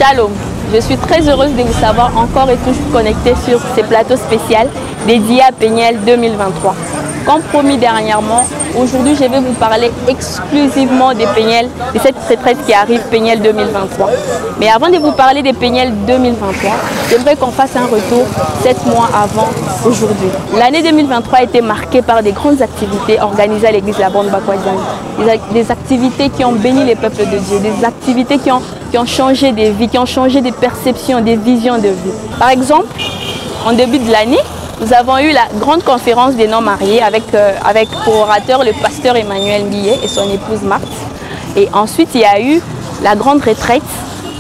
Shalom, je suis très heureuse de vous savoir encore et toujours connecté sur ces plateaux spéciaux dédiés à Péniel 2023. Comme promis dernièrement, aujourd'hui je vais vous parler exclusivement des Péniel, de cette retraite qui arrive Péniel 2023. Mais avant de vous parler des Péniel 2023, j'aimerais qu'on fasse un retour 7 mois avant aujourd'hui. L'année 2023 a été marquée par des grandes activités organisées à l'église La Borne Bakwadianga. Des activités qui ont béni les peuples de Dieu, des activités qui ont changé des vies, qui ont changé des perceptions, des visions de vie. Par exemple, en début de l'année, nous avons eu la grande conférence des non-mariés avec pour orateur le pasteur Emmanuel Millet et son épouse Marthe. Et ensuite, il y a eu la grande retraite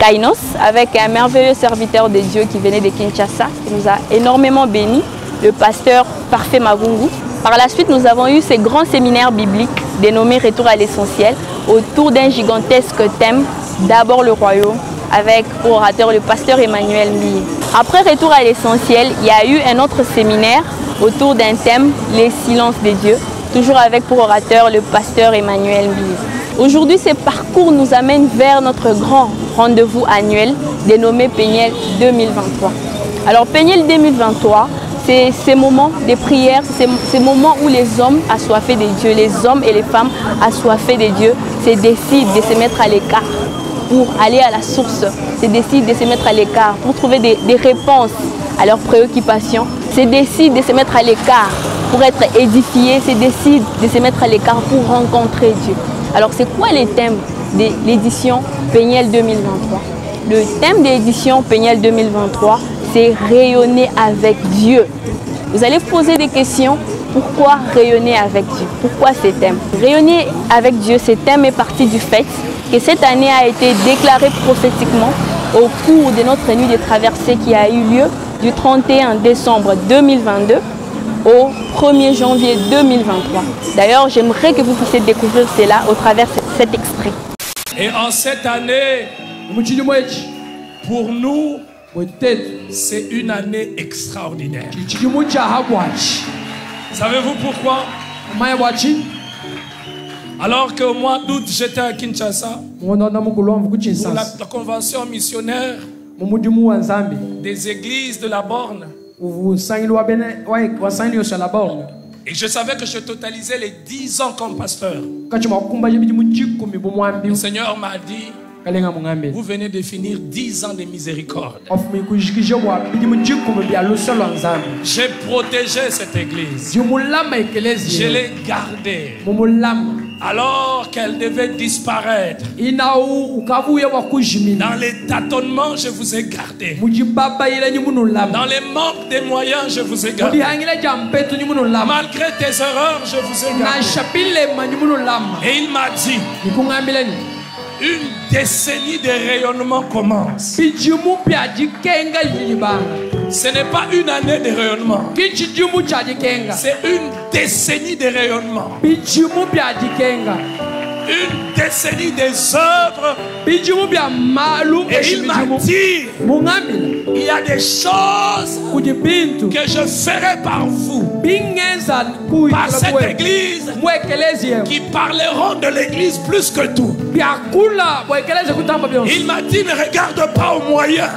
Kainos avec un merveilleux serviteur de Dieu qui venait de Kinshasa, qui nous a énormément bénis, le pasteur Parfait Magungu. Par la suite, nous avons eu ces grands séminaires bibliques dénommés Retour à l'essentiel autour d'un gigantesque thème, d'abord le royaume, avec pour orateur le pasteur Emmanuel Millet. Après Retour à l'essentiel, il y a eu un autre séminaire autour d'un thème, les silences de Dieu, toujours avec pour orateur le pasteur Emmanuel Millet. Aujourd'hui, ce parcours nous amène vers notre grand rendez-vous annuel dénommé Péniel 2023. Alors Péniel 2023, c'est ces moments de prière, ces moments où les hommes assoiffés de Dieu, les hommes et les femmes assoiffés de Dieu, se décident de se mettre à l'écart pour aller à la source, se décident de se mettre à l'écart pour trouver des réponses à leurs préoccupations, se décident de se mettre à l'écart pour être édifiés, se décident de se mettre à l'écart pour rencontrer Dieu. Alors c'est quoi les thèmes de l'édition Péniel 2023? Le thème de l'édition Péniel 2023, c'est rayonner avec Dieu. Vous allez poser des questions. Pourquoi rayonner avec Dieu? Pourquoi ces thèmes? Rayonner avec Dieu, ce thème est parti du fait que cette année a été déclarée prophétiquement au cours de notre nuit de traversée qui a eu lieu du 31 décembre 2022 au 1er janvier 2023. D'ailleurs, j'aimerais que vous puissiez découvrir cela au travers de cet extrait. Et en cette année, pour nous, c'est une année extraordinaire. Savez-vous pourquoi? Alors qu'au mois d'août, j'étais à Kinshasa pour la convention missionnaire des églises de la Borne. Et je savais que je totalisais les 10 ans comme pasteur. Le Seigneur m'a dit, vous venez de finir 10 ans de miséricorde. J'ai protégé cette église. Je l'ai gardée. Alors qu'elle devait disparaître. Dans les tâtonnements, je vous ai gardé. Dans les manques des moyens, je vous ai gardé. Malgré tes erreurs, je vous ai gardé. Et il m'a dit, une décennie de rayonnement commence. Ce n'est pas une année de rayonnement. C'est une décennie de rayonnement. Une décennie des œuvres. Et il m'a dit, il y a des choses que je ferai par vous, par cette église, qui parleront de l'église plus que tout. Il m'a dit, ne regarde pas aux moyens.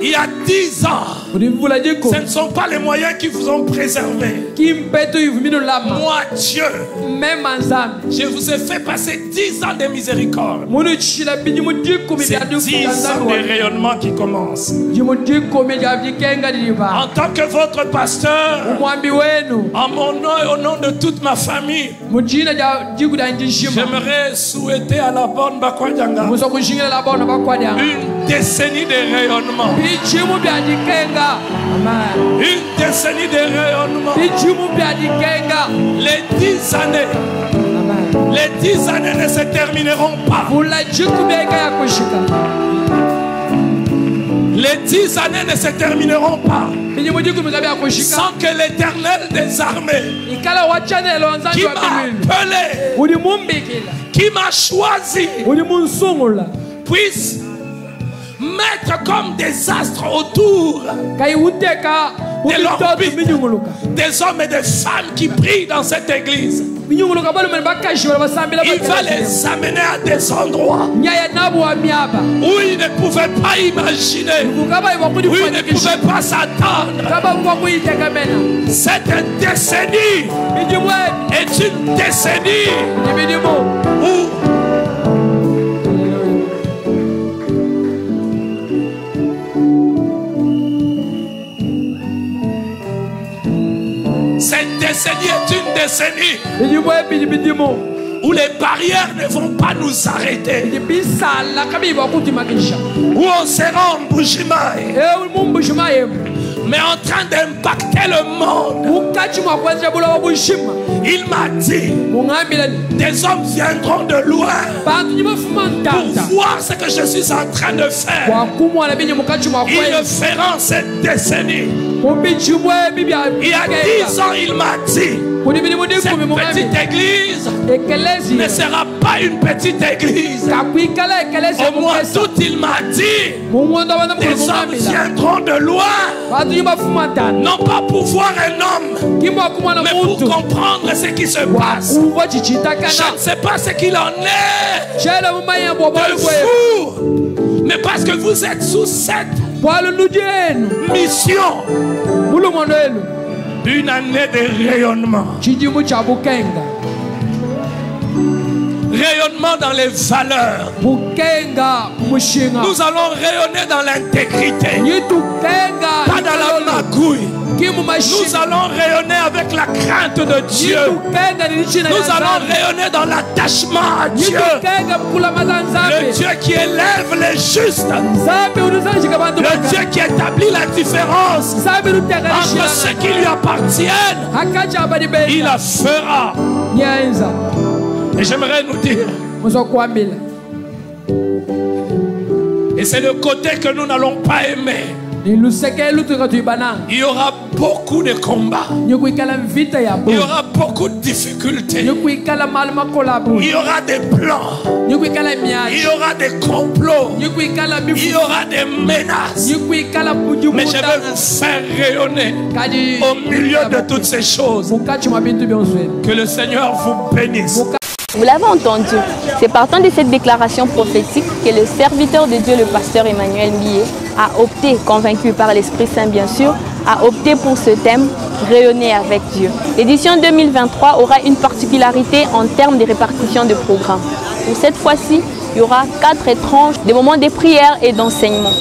Il y a 10 ans, ce ne sont pas les moyens qui vous ont préservé. Moi, Dieu, je vous ai fait passer 10 ans de miséricorde. C'est 10 ans de rayonnement qui commencent. En tant que votre pasteur, en mon nom et au nom de toute ma famille, j'aimerais souhaiter à la Borne Bakwadianga une décennie de rayonnement. Une décennie de rayonnement. Les 10 années. Les 10 années ne se termineront pas. Les 10 années ne se termineront pas sans que l'Éternel des armées, qui m'a appelé, qui m'a choisi, puisse mettre comme des astres autour de l'orbite des hommes et des femmes qui prient dans cette église. Il va les amener à des endroits où ils ne pouvaient pas imaginer, où ils ne pouvaient pas s'attendre. Cette décennie est une décennie où cette décennie est une décennie où les barrières ne vont pas nous arrêter, où on sera en Bujimaï, mais en train d'impacter le monde. Il m'a dit, des hommes viendront de loin pour voir ce que je suis en train de faire. Ils le feront cette décennie. Il y a 10 ans, il m'a dit, cette petite église ne sera pas une petite église. Au mois d'août, il m'a dit, des hommes viendront de loin, non pas pour voir un homme, mais pour comprendre ce qui se passe. Je ne sais pas ce qu'il en est de vous, mais parce que vous êtes sous cette mission, une année de rayonnement. Rayonnement dans les valeurs. Nous allons rayonner dans l'intégrité, pas dans la magouille. Nous allons rayonner avec la crainte de Dieu. Nous allons rayonner dans l'attachement à Dieu. Le Dieu qui élève les justes. Le Dieu qui établit la différence entre ceux qui lui appartiennent. Il la fera. Et j'aimerais nous dire, et c'est le côté que nous n'allons pas aimer. Il y aura beaucoup de combats. Il y aura beaucoup de difficultés. Il y aura des plans. Il y aura des complots. Il y aura des menaces. Mais je vais vous faire rayonner au milieu de toutes ces choses. Que le Seigneur vous bénisse. Vous l'avez entendu, c'est partant de cette déclaration prophétique que le serviteur de Dieu, le pasteur Emmanuel Mbié, a opté, convaincu par l'Esprit Saint bien sûr, a opté pour ce thème, rayonner avec Dieu. L'édition 2023 aura une particularité en termes de répartition de programmes. Pour cette fois-ci, il y aura 4 tranches de moments de prière et d'enseignement.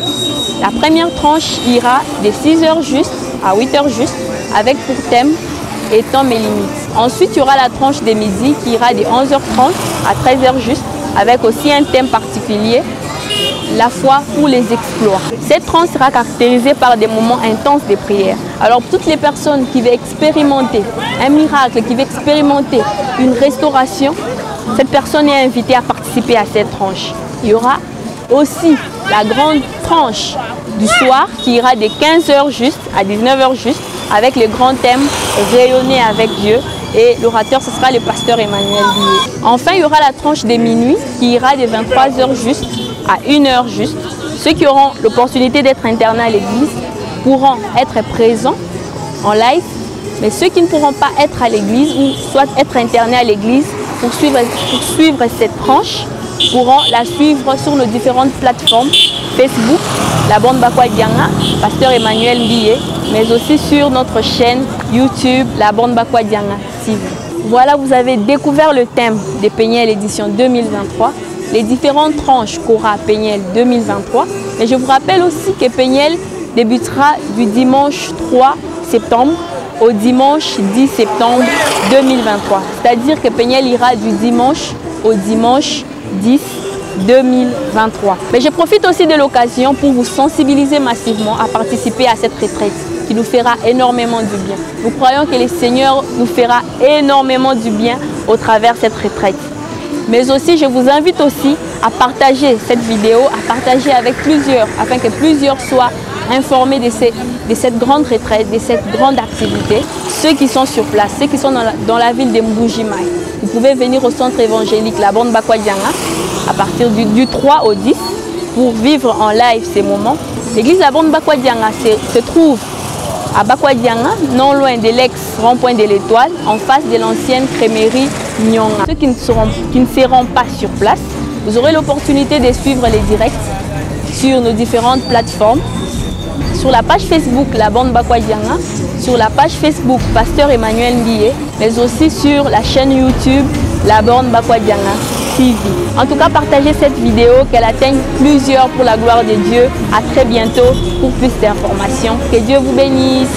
La première tranche ira de 6h juste à 8h juste, avec pour thème étant mes limites. Ensuite, il y aura la tranche de midi qui ira de 11h30 à 13h juste, avec aussi un thème particulier, la foi pour les exploits. Cette tranche sera caractérisée par des moments intenses de prière. Alors, toutes les personnes qui veulent expérimenter un miracle, qui veulent expérimenter une restauration, cette personne est invitée à participer à cette tranche. Il y aura aussi la grande tranche du soir qui ira de 15h juste à 19h juste, avec le grand thème rayonner avec Dieu, et l'orateur ce sera le pasteur Emmanuel Mbié. Enfin, il y aura la tranche de minuit qui ira de 23h juste à 1h juste. Ceux qui auront l'opportunité d'être internés à l'église pourront être présents en live, mais ceux qui ne pourront pas être à l'église ou soit être internés à l'église pour suivre cette tranche pourront la suivre sur nos différentes plateformes Facebook, la bande Bakwa Dianga, pasteur Emmanuel Mbié, mais aussi sur notre chaîne YouTube, la bande Bakwa Dianga TV. Voilà, vous avez découvert le thème des Péniel édition 2023, les différentes tranches qu'aura Péniel 2023. Mais je vous rappelle aussi que Péniel débutera du dimanche 3 septembre au dimanche 10 septembre 2023. C'est-à-dire que Péniel ira du dimanche au dimanche 10 2023. Mais je profite aussi de l'occasion pour vous sensibiliser massivement à participer à cette retraite qui nous fera énormément du bien. Nous croyons que le Seigneur nous fera énormément du bien au travers de cette retraite. Mais aussi, je vous invite aussi à partager cette vidéo, à partager avec plusieurs, afin que plusieurs soient informés de cette grande retraite, de cette grande activité. Ceux qui sont sur place, ceux qui sont dans la ville de Mbujimaï, vous pouvez venir au centre évangélique, la bande Bakwa Dianga, à partir du 3 au 10. pour vivre en live ces moments. L'église La Borne Bakwadianga se trouve à Bakwadianga, non loin de l'ex-rond-point de l'Étoile, en face de l'ancienne crémerie Nyonga. Ceux qui ne seront pas sur place, vous aurez l'opportunité de suivre les directs sur nos différentes plateformes. Sur la page Facebook La Borne Bakwadianga, sur la page Facebook Pasteur Emmanuel Ndié, mais aussi sur la chaîne YouTube La Borne Bakwadianga TV. En tout cas, partagez cette vidéo, qu'elle atteigne plusieurs pour la gloire de Dieu. À très bientôt pour plus d'informations. Que Dieu vous bénisse.